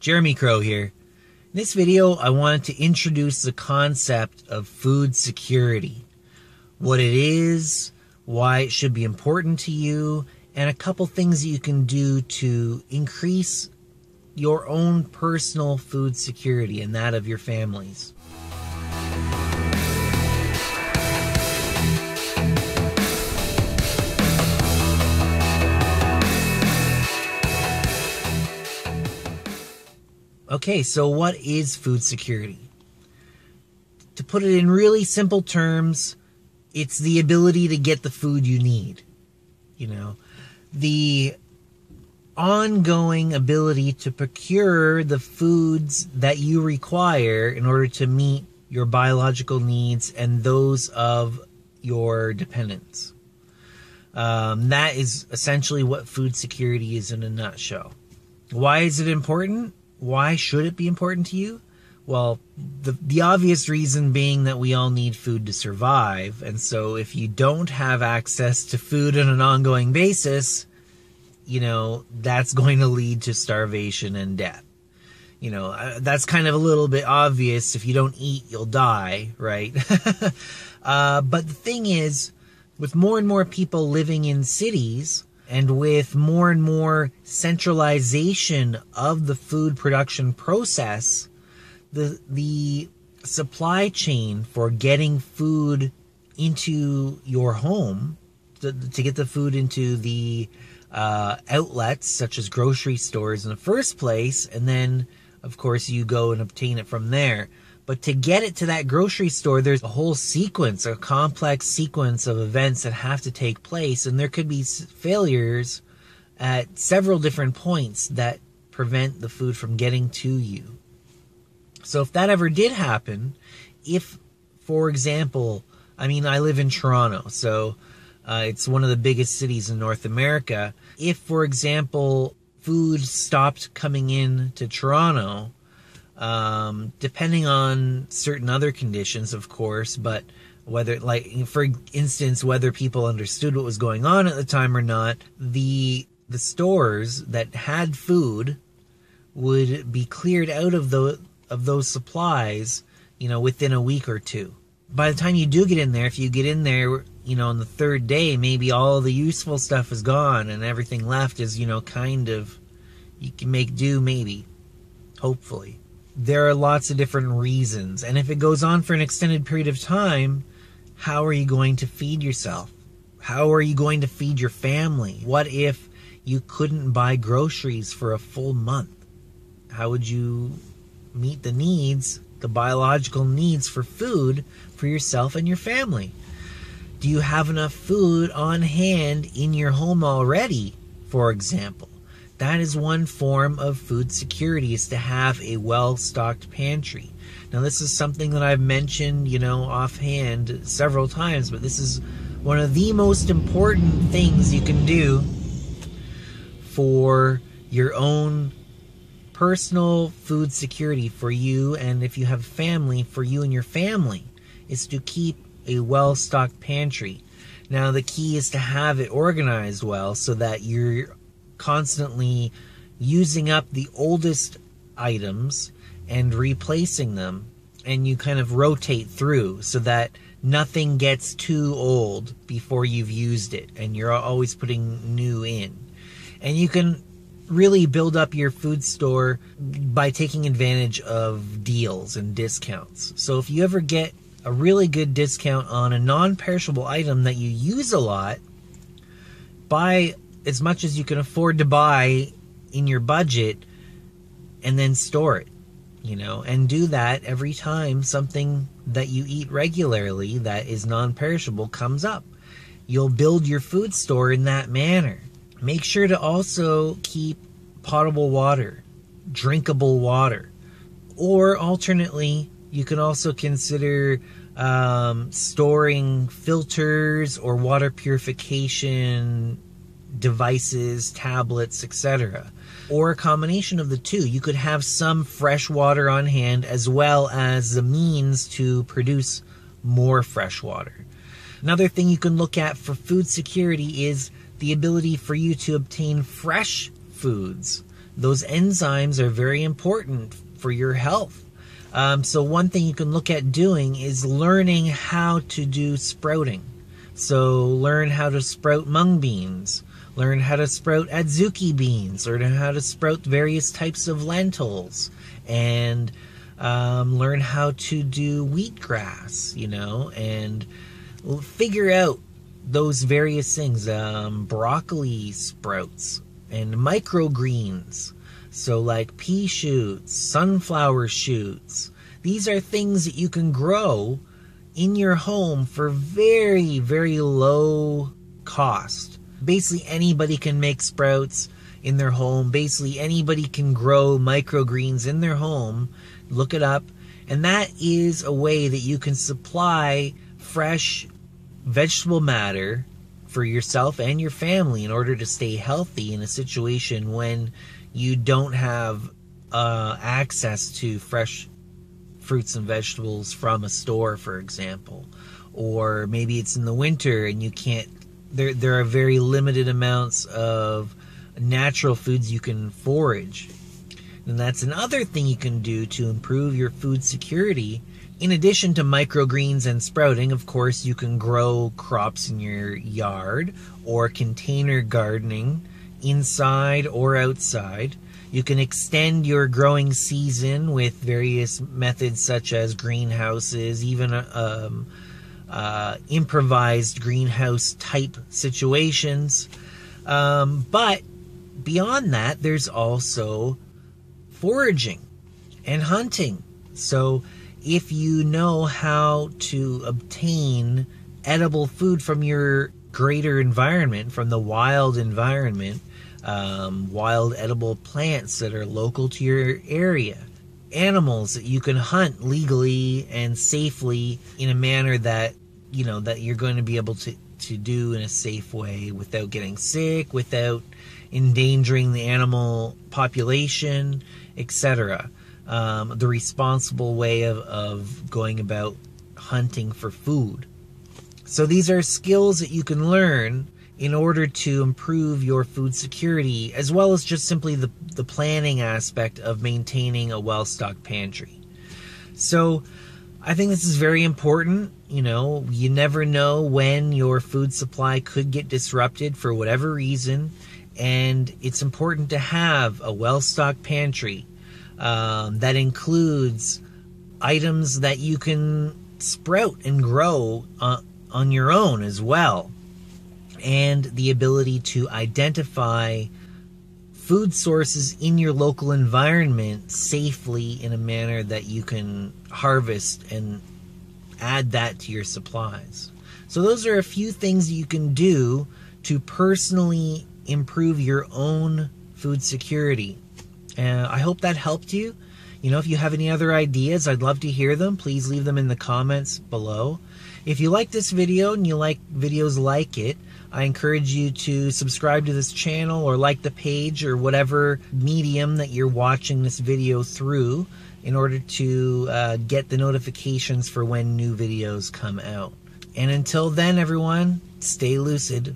Jeremy Crow here. In this video, I wanted to introduce the concept of food security. What it is, why it should be important to you, and a couple things that you can do to increase your own personal food security and that of your families. Okay, so what is food security? To put it in really simple terms, it's the ability to get the food you need. You know, the ongoing ability to procure the foods that you require in order to meet your biological needs and those of your dependents. That is essentially what food security is in a nutshell. Why is it important? Why should it be important to you? Well, the obvious reason being that we all need food to survive. And so if you don't have access to food on an ongoing basis, you know, that's going to lead to starvation and death. You know, that's kind of a little bit obvious. If you don't eat, you'll die, right? But the thing is, with more and more people living in cities, and with more and more centralization of the food production process, the supply chain for getting food into your home, to get the food into the outlets such as grocery stores in the first place, and then, of course, you go and obtain it from there. But to get it to that grocery store, there's a whole sequence, a complex sequence of events that have to take place, and there could be failures at several different points that prevent the food from getting to you. So if that ever did happen, if, for example, I live in Toronto, so it's one of the biggest cities in North America. If, for example, food stopped coming in to Toronto, depending on certain other conditions, of course, but whether, like, for instance, whether people understood what was going on at the time or not, the stores that had food would be cleared out of those supplies, you know, within a week or two. By the time you do get in there, if you get in there, you know, on the third day, maybe all the useful stuff is gone and everything left is, you know, kind of, you can make do, maybe, hopefully. There are lots of different reasons. And if it goes on for an extended period of time, how are you going to feed yourself? How are you going to feed your family? What if you couldn't buy groceries for a full month? How would you meet the needs, the biological needs for food for yourself and your family? Do you have enough food on hand in your home already, for example? That is one form of food security, is to have a well-stocked pantry. Now, this is something that I've mentioned, you know, offhand several times, but this is one of the most important things you can do for your own personal food security for you, and if you have family, for you and your family, is to keep a well-stocked pantry. Now, the key is to have it organized well so that you're constantly using up the oldest items and replacing them, and you kind of rotate through so that nothing gets too old before you've used it, and you're always putting new in. And you can really build up your food store by taking advantage of deals and discounts. So if you ever get a really good discount on a non-perishable item that you use a lot, buy as much as you can afford to buy in your budget and then store it, you know, and do that every time something that you eat regularly that is non-perishable comes up. You'll build your food store in that manner. Make sure to also keep potable water, drinkable water, or alternately, you can also consider storing filters or water purification devices, tablets, etc. Or a combination of the two. You could have some fresh water on hand as well as the means to produce more fresh water. Another thing you can look at for food security is the ability for you to obtain fresh foods. those enzymes are very important for your health. So one thing you can look at doing is learning how to do sprouting. So learn how to sprout mung beans, learn how to sprout adzuki beans, learn how to sprout various types of lentils, and learn how to do wheatgrass, and figure out those various things, broccoli sprouts and microgreens. So like pea shoots, sunflower shoots. These are things that you can grow in your home for very, very low cost. Basically anybody can make sprouts in their home. Basically anybody can grow microgreens in their home. Look it up. And that is a way that you can supply fresh vegetable matter for yourself and your family in order to stay healthy in a situation when you don't have access to fresh fruits and vegetables from a store, for example. Or maybe it's in the winter and you can't, there are very limited amounts of natural foods you can forage. And that's another thing you can do to improve your food security. In addition to microgreens and sprouting, of course, you can grow crops in your yard or container gardening inside or outside. You can extend your growing season with various methods such as greenhouses, even improvised greenhouse type situations. But beyond that, there's also foraging and hunting. So if you know how to obtain edible food from your greater environment, from the wild environment, wild edible plants that are local to your area, animals that you can hunt legally and safely in a manner that that you're going to be able to do in a safe way without getting sick, without endangering the animal population, etc. The responsible way of going about hunting for food. So these are skills that you can learn in order to improve your food security, as well as just simply the planning aspect of maintaining a well-stocked pantry. So I think this is very important. You never know when your food supply could get disrupted for whatever reason, and it's important to have a well-stocked pantry that includes items that you can sprout and grow on your own as well, and the ability to identify food sources in your local environment safely in a manner that you can harvest and add that to your supplies. So those are a few things you can do to personally improve your own food security. I hope that helped you. If you have any other ideas, I'd love to hear them. Please leave them in the comments below. If you like this video and you like videos like it, I encourage you to subscribe to this channel or like the page or whatever medium that you're watching this video through in order to get the notifications for when new videos come out. And until then, everyone, stay lucid.